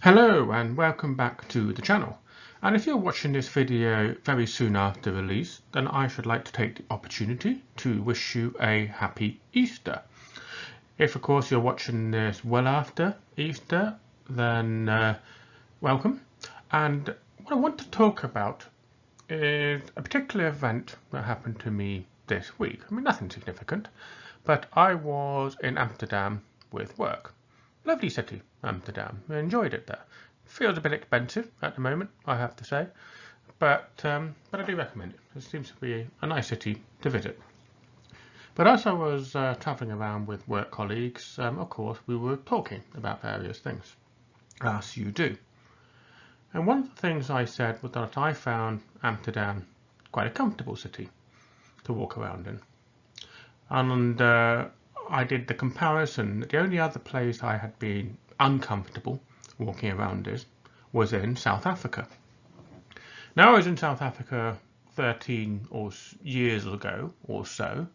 Hello and welcome back to the channel. And if you're watching this video very soon after release, then I should like to take the opportunity to wish you a happy Easter. If of course you're watching this well after Easter, then welcome. And what I want to talk about is a particular event that happened to me this week. I mean, nothing significant, but I was in Amsterdam with work. Lovely city, Amsterdam. I enjoyed it there. Feels a bit expensive at the moment, I have to say, but I do recommend it. It seems to be a nice city to visit. But as I was travelling around with work colleagues, of course, we were talking about various things, as you do. And one of the things I said was that I found Amsterdam quite a comfortable city to walk around in. And I did the comparison that the only other place I had been uncomfortable walking around was in South Africa. Now I was in South Africa 13 years ago or so,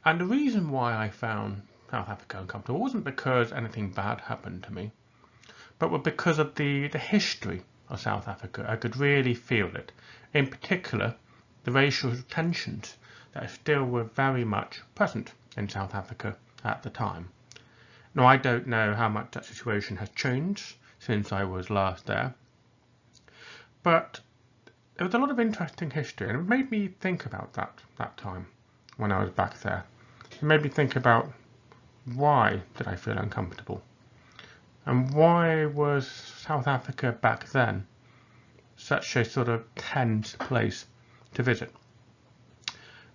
and the reason why I found South Africa uncomfortable wasn't because anything bad happened to me, but because of the history of South Africa. I could really feel it, in particular the racial tensions that still were very much present in South Africa at the time. Now I don't know how much that situation has changed since I was last there, but there was a lot of interesting history, and it made me think about that time when I was back there. It made me think about why did I feel uncomfortable, and why was South Africa back then such a sort of tense place to visit.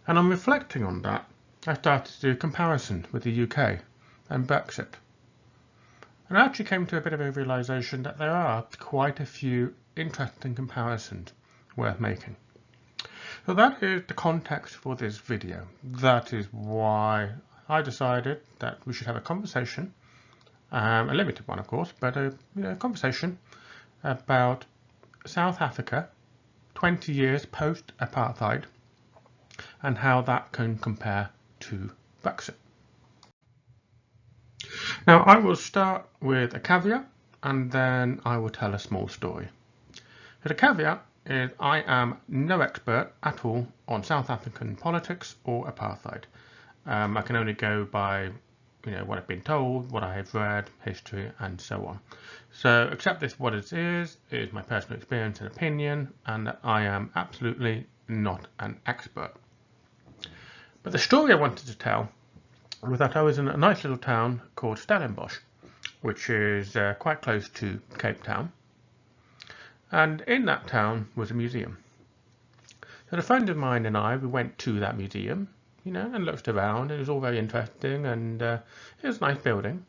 And on reflecting on that, I started to do a comparison with the UK and Brexit. And I actually came to a bit of a realisation that there are quite a few interesting comparisons worth making. So that is the context for this video. That is why I decided that we should have a conversation, a limited one of course, but a conversation about South Africa 20 years post-Apartheid and how that can compare to Brexit. Now I will start with a caveat and then I will tell a small story. So the caveat is I am no expert at all on South African politics or apartheid. I can only go by what I've been told, what I have read, history and so on. So accept this what it is my personal experience and opinion, and that I am absolutely not an expert. But the story I wanted to tell was that I was in a nice little town called Stellenbosch, which is quite close to Cape Town. And in that town was a museum. So a friend of mine and I, we went to that museum, and looked around. It was all very interesting, and it was a nice building.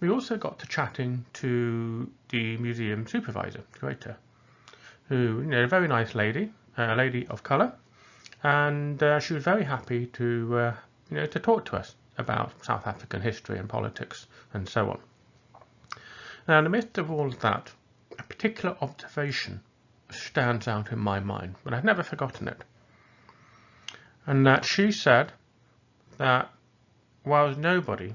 We also got to chatting to the museum supervisor, curator, who, a very nice lady, a lady of colour. And she was very happy to talk to us about South African history and politics and so on. Now in the midst of all of that, a particular observation stands out in my mind, but I've never forgotten it. And that she said that whilst nobody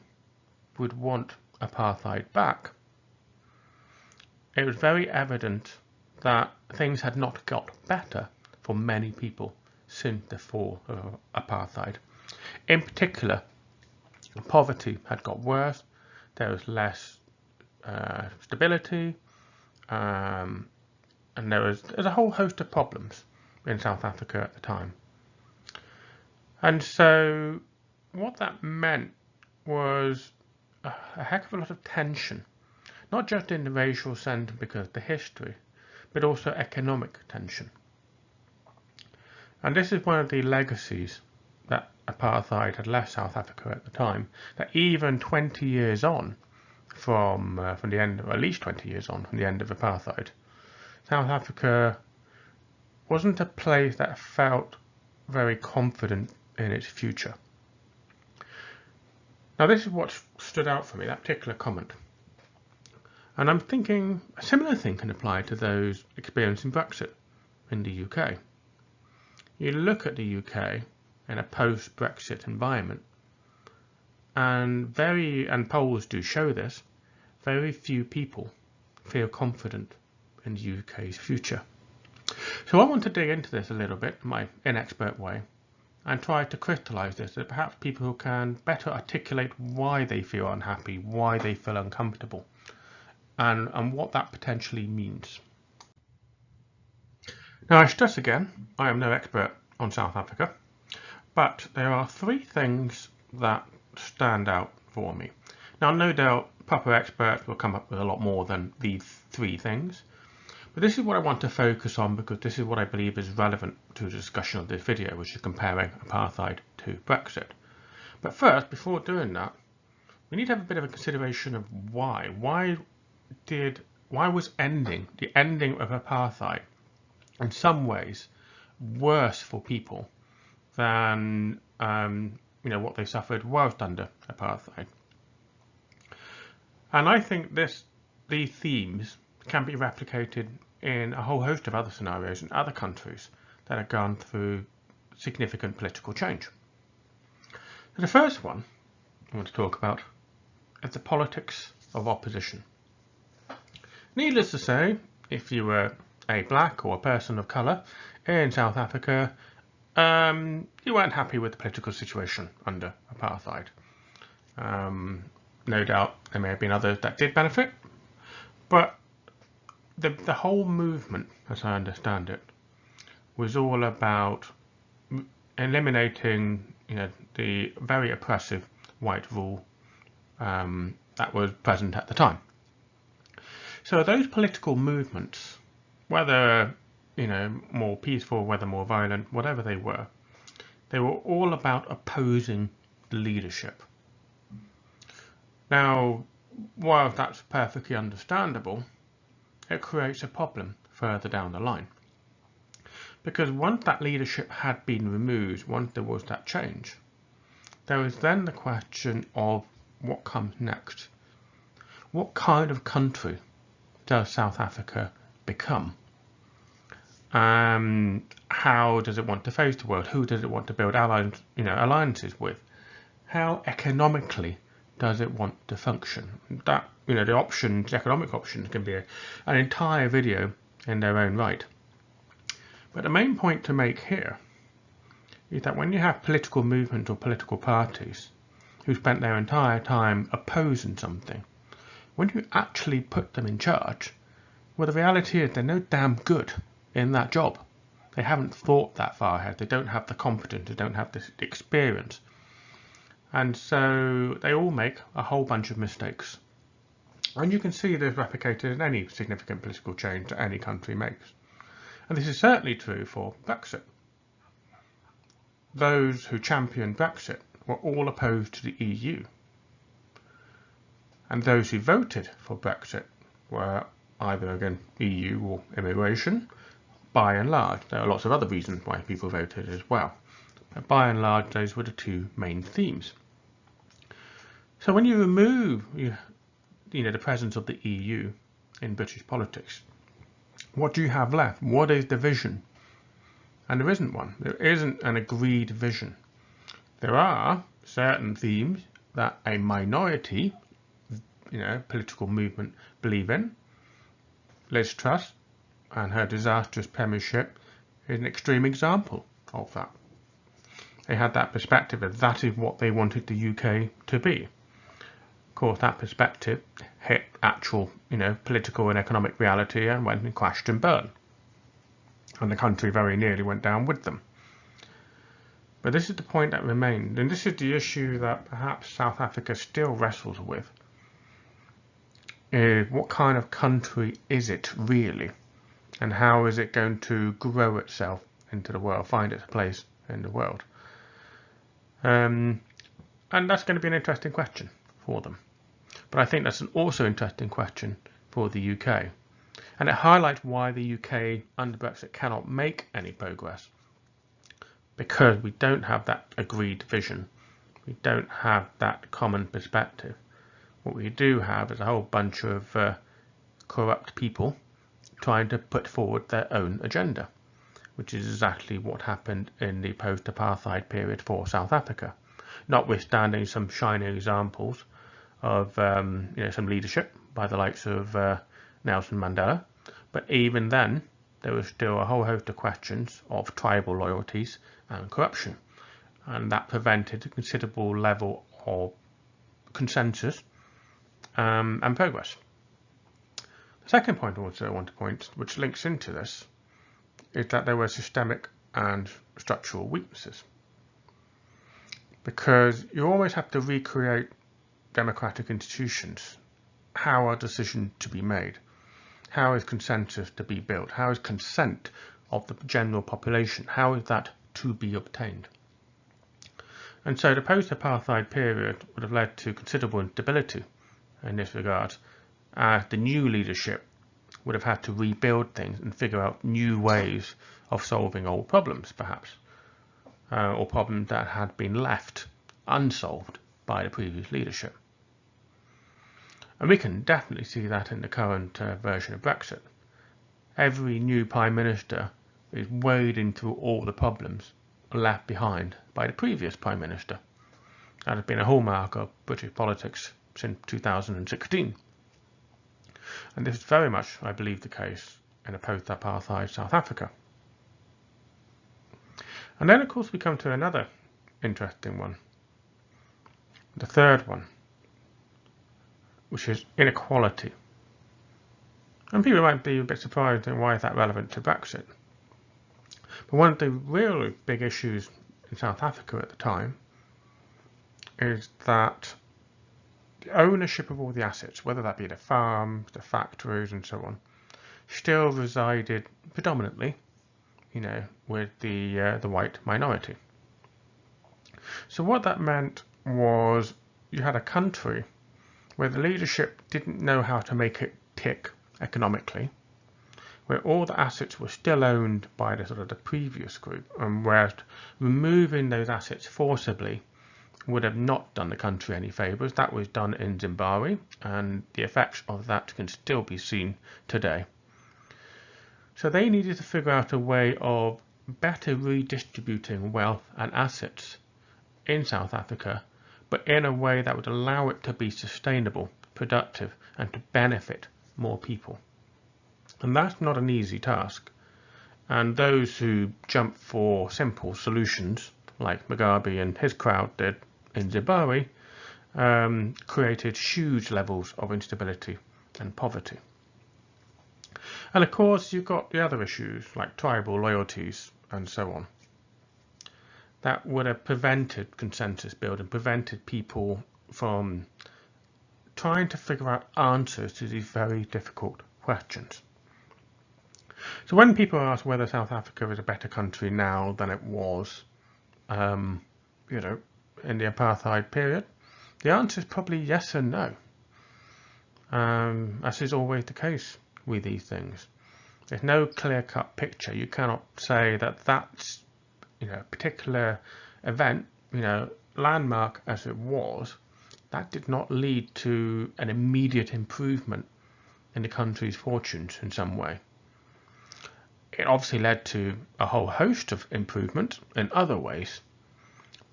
would want apartheid back, it was very evident that things had not got better for many people since the fall of apartheid. In particular, poverty had got worse, there was less stability, and there's a whole host of problems in South Africa at the time. And so what that meant was a heck of a lot of tension, not just in the racial sense because of the history, but also economic tension. And this is one of the legacies that apartheid had left South Africa at the time, that even 20 years on from the end, or at least 20 years on from the end of apartheid, South Africa wasn't a place that felt very confident in its future. Now this is what stood out for me, that particular comment. And I'm thinking a similar thing can apply to those experiencing Brexit in the UK. You look at the UK in a post-Brexit environment, and polls do show this, very few people feel confident in the UK's future. So I want to dig into this a little bit in my inexpert way and try to crystallise this so that perhaps people can better articulate why they feel unhappy, why they feel uncomfortable, and what that potentially means. Now I stress again, I am no expert on South Africa, but there are three things that stand out for me. Now no doubt proper experts will come up with a lot more than these three things, but this is what I want to focus on because this is what I believe is relevant to the discussion of this video, which is comparing apartheid to Brexit. But first, before doing that, we need to have a bit of a consideration of why. Why was the ending of apartheid in some ways worse for people than what they suffered whilst under apartheid? And I think these themes can be replicated in a whole host of other scenarios in other countries that have gone through significant political change. So the first one I want to talk about is the politics of opposition. Needless to say, if you were a black or a person of colour in South Africa, you weren't happy with the political situation under apartheid. No doubt there may have been others that did benefit, but the whole movement, as I understand it, was all about eliminating, the very oppressive white rule that was present at the time. So those political movements, whether more peaceful, whether more violent, whatever they were all about opposing the leadership. Now, while that's perfectly understandable, it creates a problem further down the line. Because once that leadership had been removed, once there was that change, there was then the question of what comes next. What kind of country does South Africa become? How does it want to face the world? Who does it want to build alliances with? How economically does it want to function? That the economic options can be an entire video in their own right. But the main point to make here is that when you have political movements or political parties who spent their entire time opposing something, when you actually put them in charge, well, the reality is they're no damn good in that job. They haven't thought that far ahead. They don't have the competence. They don't have the experience. And so they all make a whole bunch of mistakes. And you can see this replicated in any significant political change that any country makes. And this is certainly true for Brexit. Those who championed Brexit were all opposed to the EU. And those who voted for Brexit were either against EU or immigration, by and large. There are lots of other reasons why people voted as well. But by and large, those were the two main themes. So when you remove the presence of the EU in British politics, what do you have left? What is the vision? And there isn't one. There isn't an agreed vision. There are certain themes that a minority, political movement believe in. Liz Truss and her disastrous premiership is an extreme example of that. They had that perspective that is what they wanted the UK to be. Of course, that perspective hit actual, political and economic reality and went and crashed and burned. And the country very nearly went down with them. But this is the point that remained, and this is the issue that perhaps South Africa still wrestles with. What kind of country is it really? And how is it going to grow itself into the world, find its place in the world? And that's going to be an interesting question for them. But I think that's an also interesting question for the UK. And it highlights why the UK under Brexit cannot make any progress. Because we don't have that agreed vision. We don't have that common perspective. What we do have is a whole bunch of corrupt people trying to put forward their own agenda, which is exactly what happened in the post-apartheid period for South Africa, notwithstanding some shining examples of some leadership by the likes of Nelson Mandela, but even then there was still a whole host of questions of tribal loyalties and corruption, and that prevented a considerable level of consensus and progress. The second point also I want to point, which links into this, is that there were systemic and structural weaknesses. Because you always have to recreate democratic institutions. How are decisions to be made? How is consensus to be built? How is consent of the general population? How is that to be obtained? And so the post-apartheid period would have led to considerable instability in this regard, as the new leadership would have had to rebuild things and figure out new ways of solving old problems, perhaps, or problems that had been left unsolved by the previous leadership. And we can definitely see that in the current version of Brexit. Every new Prime Minister is wading through all the problems left behind by the previous Prime Minister. That has been a hallmark of British politics since 2016. And this is very much, I believe, the case in a post-apartheid South Africa. And then, of course, we come to another interesting one. The third one, which is inequality. And people might be a bit surprised in why is that relevant to Brexit. But one of the really big issues in South Africa at the time is that the ownership of all the assets, whether that be the farms, the factories and so on, still resided predominantly, with the white minority. So what that meant was you had a country where the leadership didn't know how to make it tick economically, where all the assets were still owned by the previous group, and where removing those assets forcibly would have not done the country any favours. That was done in Zimbabwe, and the effects of that can still be seen today. So they needed to figure out a way of better redistributing wealth and assets in South Africa, but in a way that would allow it to be sustainable, productive, and to benefit more people. And that's not an easy task. And those who jump for simple solutions, like Mugabe and his crowd did in Zimbabwe, created huge levels of instability and poverty. And of course, you've got the other issues, like tribal loyalties and so on, that would have prevented consensus building, prevented people from trying to figure out answers to these very difficult questions. So when people ask whether South Africa is a better country now than it was, in the apartheid period, the answer is probably yes and no. As is always the case with these things. There's no clear-cut picture. You cannot say that that's a particular event, landmark as it was, that did not lead to an immediate improvement in the country's fortunes in some way. It obviously led to a whole host of improvement in other ways,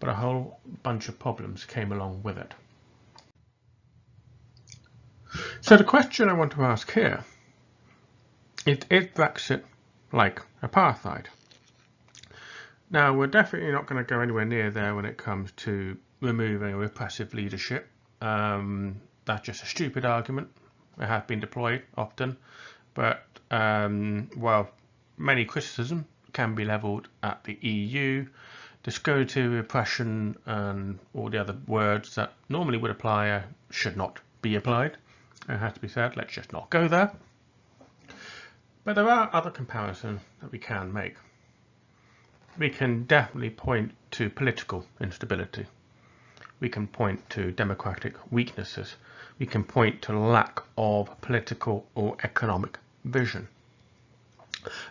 but a whole bunch of problems came along with it. So the question I want to ask here is Brexit like apartheid? Now, we're definitely not going to go anywhere near there when it comes to removing a repressive leadership. That's just a stupid argument. It has been deployed often, but many criticism can be levelled at the EU, the security, repression, and all the other words that normally would apply should not be applied. It has to be said, let's just not go there. But there are other comparisons that we can make. We can definitely point to political instability. We can point to democratic weaknesses. We can point to lack of political or economic vision.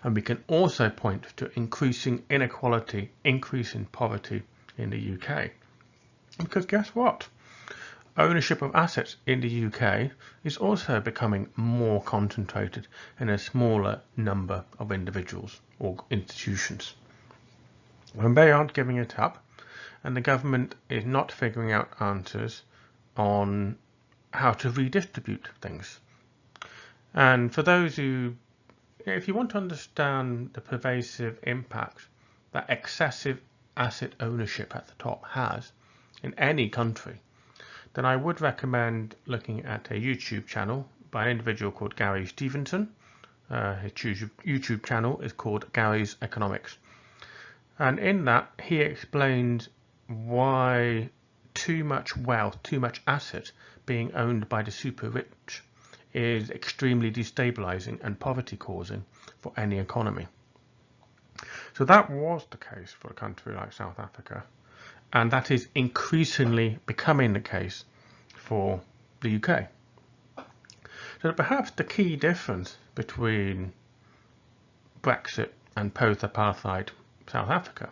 And we can also point to increasing inequality, increasing poverty in the UK. Because guess what? Ownership of assets in the UK is also becoming more concentrated in a smaller number of individuals or institutions. And they aren't giving it up, and the government is not figuring out answers on how to redistribute things. And for those who, if you want to understand the pervasive impact that excessive asset ownership at the top has in any country, then I would recommend looking at a YouTube channel by an individual called Gary Stevenson. His YouTube channel is called Gary's Economics. And in that, he explains why too much wealth, too much asset being owned by the super rich is extremely destabilizing and poverty causing for any economy. So that was the case for a country like South Africa, and that is increasingly becoming the case for the UK. So perhaps the key difference between Brexit and post-apartheid South Africa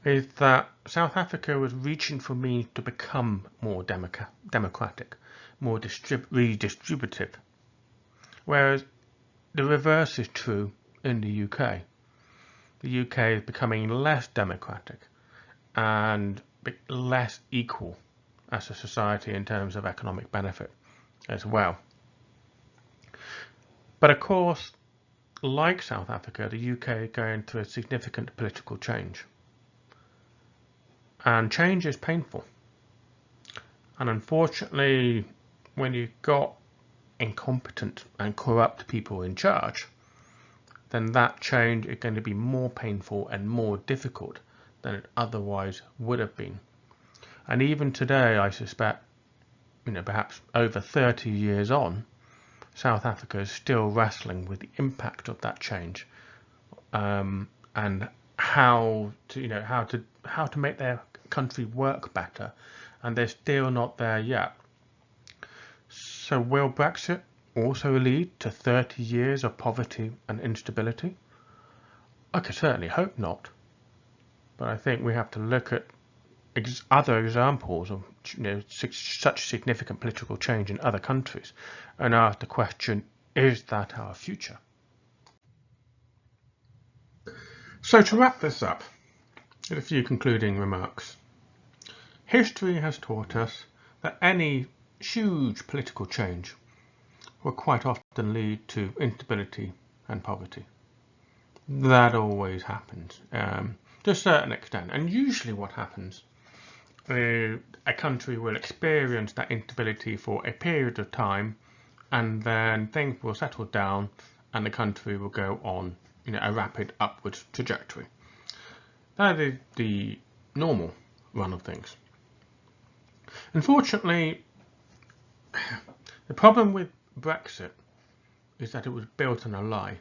is that South Africa was reaching for means to become more democratic, more redistributive, whereas the reverse is true in the UK. The UK is becoming less democratic and less equal as a society in terms of economic benefit as well. But of course, like South Africa, the UK is going through a significant political change. And change is painful. And unfortunately, when you've got incompetent and corrupt people in charge, then that change is going to be more painful and more difficult than it otherwise would have been. And even today, I suspect, perhaps over 30 years on, South Africa is still wrestling with the impact of that change, and how to make their country work better, and they're still not there yet. So will Brexit also lead to 30 years of poverty and instability? I could certainly hope not, but I think we have to look at other examples of such significant political change in other countries and ask the question, is that our future? So to wrap this up with a few concluding remarks, history has taught us that any huge political change will quite often lead to instability and poverty. That always happens to a certain extent, and usually what happens, a country will experience that instability for a period of time, and then things will settle down and the country will go on a rapid upwards trajectory. That is the normal run of things. Unfortunately, the problem with Brexit is that it was built on a lie.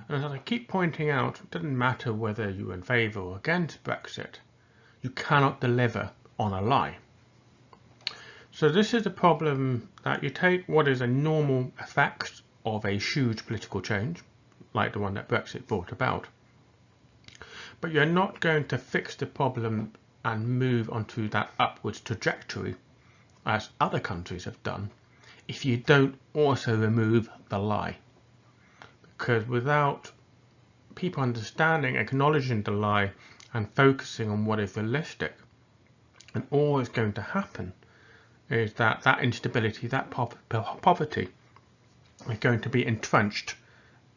And as I keep pointing out, it doesn't matter whether you're in favour or against Brexit, you cannot deliver on a lie. So this is a problem that you take what is a normal effect of a huge political change, like the one that Brexit brought about, but you're not going to fix the problem and move onto that upwards trajectory as other countries have done if you don't also remove the lie. Because without people understanding, acknowledging the lie and focusing on what is realistic, and all is going to happen is that instability, that poverty is going to be entrenched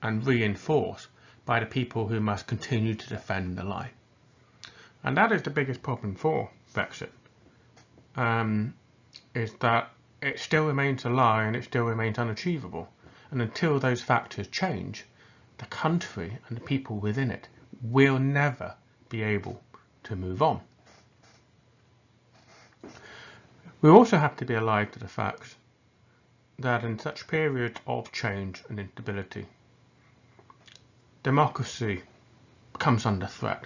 and reinforced by the people who must continue to defend the lie. And that is the biggest problem for Brexit, is that it still remains a lie and it still remains unachievable. And until those factors change, the country and the people within it will never be able to move on. We also have to be alive to the fact that in such periods of change and instability, democracy comes under threat.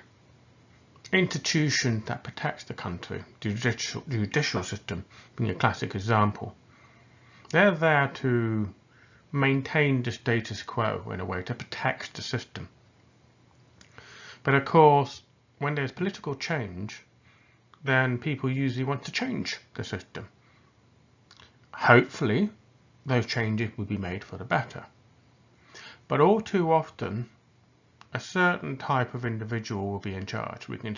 Institution that protects the country, the judicial system being a classic example, they're there to maintain the status quo in a way, to protect the system. But of course, when there's political change, then people usually want to change the system. Hopefully, those changes will be made for the better. But all too often, a certain type of individual will be in charge. We can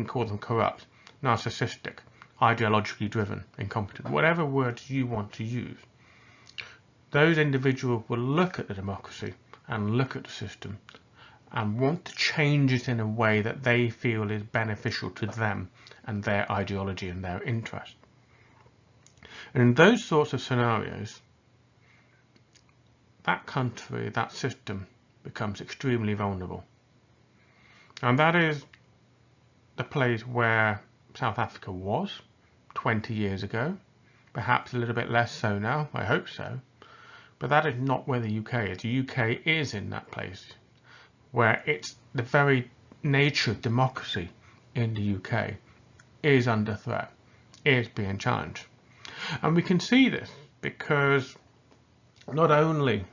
call them corrupt, narcissistic, ideologically driven, incompetent, whatever words you want to use. those individuals will look at the democracy and look at the system and want to change it in a way that they feel is beneficial to them and their ideology and their interest. And in those sorts of scenarios, that country, that system, becomes extremely vulnerable. And that is the place where South Africa was 20 years ago, perhaps a little bit less so now, I hope so, but that is not where the UK is. The UK is in that place where it's the very nature of democracy in the UK is under threat, is being challenged. And we can see this because not only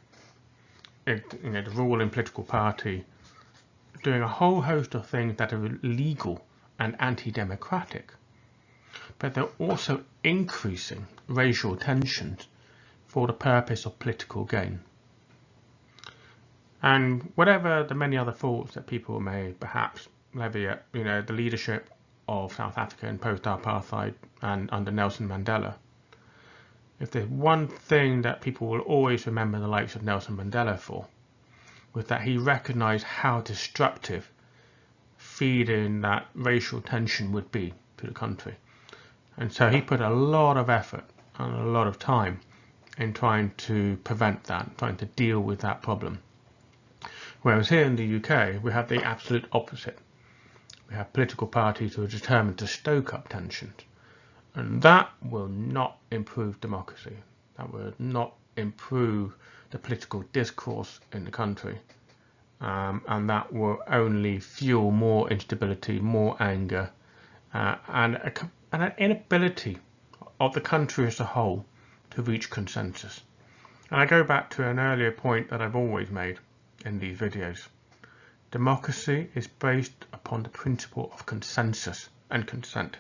is the ruling political party doing a whole host of things that are illegal and anti-democratic, but they're also increasing racial tensions for the purpose of political gain. And whatever the many other faults that people may perhaps levy at the leadership of South Africa in post-apartheid and under Nelson Mandela, if there's one thing that people will always remember the likes of Nelson Mandela for, was that he recognised how destructive feeding that racial tension would be to the country. And so he put a lot of effort and a lot of time in trying to prevent that, trying to deal with that problem. Whereas here in the UK, we have the absolute opposite. We have political parties who are determined to stoke up tensions. And that will not improve democracy. That will not improve the political discourse in the country. And that will only fuel more instability, more anger, and an inability of the country as a whole to reach consensus. And I go back to an earlier point that I've always made in these videos. Democracy is based upon the principle of consensus and consent.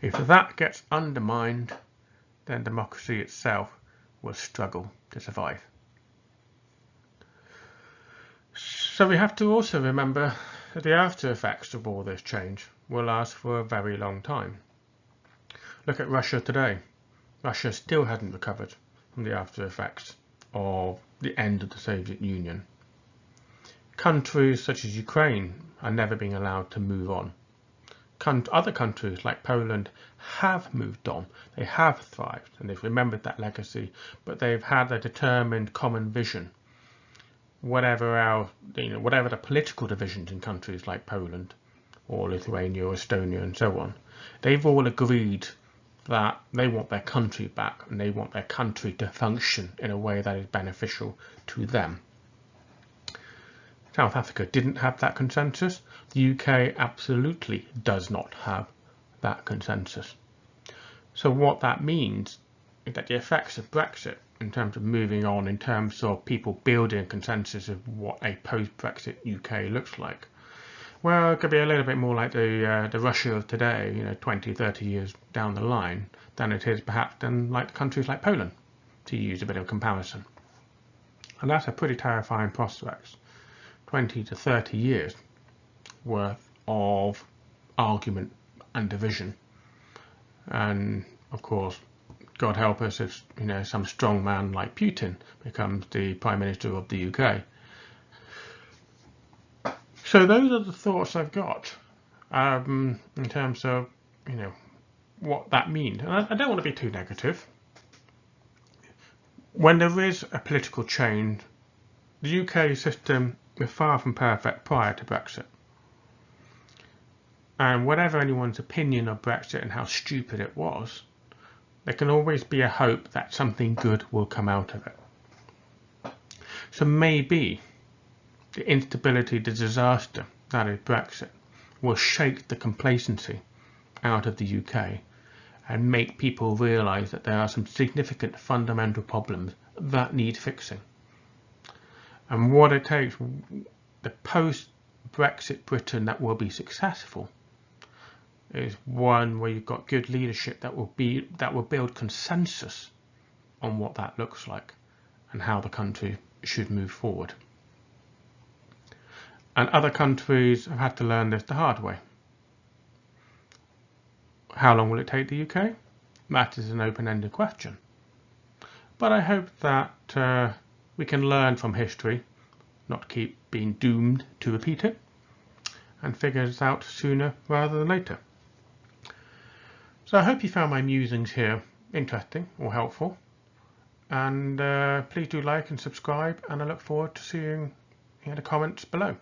If that gets undermined, then democracy itself will struggle to survive. So we have to also remember that the after effects of all this change will last for a very long time. Look at Russia today. Russia still hasn't recovered from the after effects of the end of the Soviet Union. Countries such as Ukraine are never being allowed to move on. Other countries like Poland have moved on. They have thrived and they've remembered that legacy, but they've had a determined common vision. Whatever the political divisions in countries like Poland or Lithuania or Estonia and so on, they've all agreed that they want their country back and they want their country to function in a way that is beneficial to them. South Africa didn't have that consensus. The UK absolutely does not have that consensus. So what that means is that the effects of Brexit, in terms of moving on, in terms of people building a consensus of what a post-Brexit UK looks like, well, it could be a little bit more like the Russia of today, 20, 30 years down the line, than it is perhaps than like countries like Poland, to use a bit of comparison. And that's a pretty terrifying prospect. 20 to 30 years worth of argument and division. And of course, God help us if some strong man like Putin becomes the Prime Minister of the UK. So those are the thoughts I've got in terms of what that means. And I don't want to be too negative. When there is a political change, the UK system was far from perfect prior to Brexit. And whatever anyone's opinion of Brexit and how stupid it was, there can always be a hope that something good will come out of it. So maybe the instability, the disaster that is Brexit, will shake the complacency out of the UK and make people realise that there are some significant fundamental problems that need fixing. And what it takes, the post-Brexit Britain that will be successful, is one where you've got good leadership that will build consensus on what that looks like and how the country should move forward. And other countries have had to learn this the hard way. How long will it take the UK? That is an open-ended question. but I hope that we can learn from history, not keep being doomed to repeat it, and figure it out sooner rather than later. So I hope you found my musings here interesting or helpful, and please do like and subscribe, and I look forward to seeing you in the comments below.